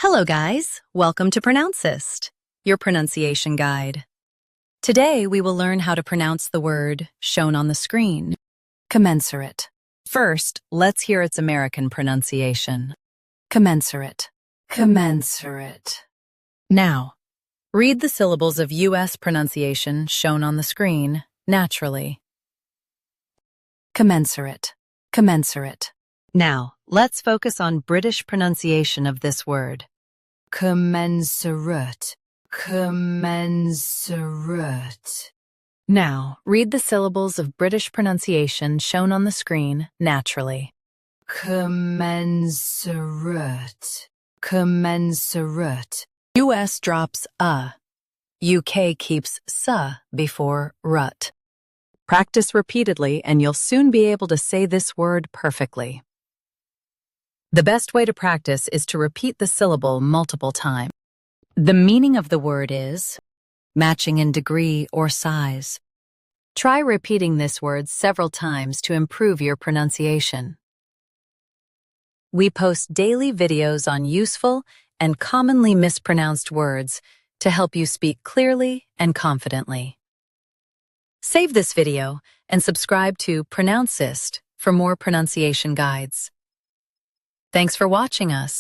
Hello guys, welcome to Pronouncist, your pronunciation guide. Today we will learn how to pronounce the word shown on the screen, commensurate. First, let's hear its American pronunciation. Commensurate. Commensurate. Now, read the syllables of U.S. pronunciation shown on the screen naturally. Commensurate. Commensurate. Now, let's focus on British pronunciation of this word. Commensurate. Commensurate. Now, read the syllables of British pronunciation shown on the screen naturally. Commensurate. Commensurate. US drops a. UK keeps sa before rut. Practice repeatedly and you'll soon be able to say this word perfectly. The best way to practice is to repeat the syllable multiple times. The meaning of the word is matching in degree or size. Try repeating this word several times to improve your pronunciation. We post daily videos on useful and commonly mispronounced words to help you speak clearly and confidently. Save this video and subscribe to Pronouncist for more pronunciation guides. Thanks for watching us.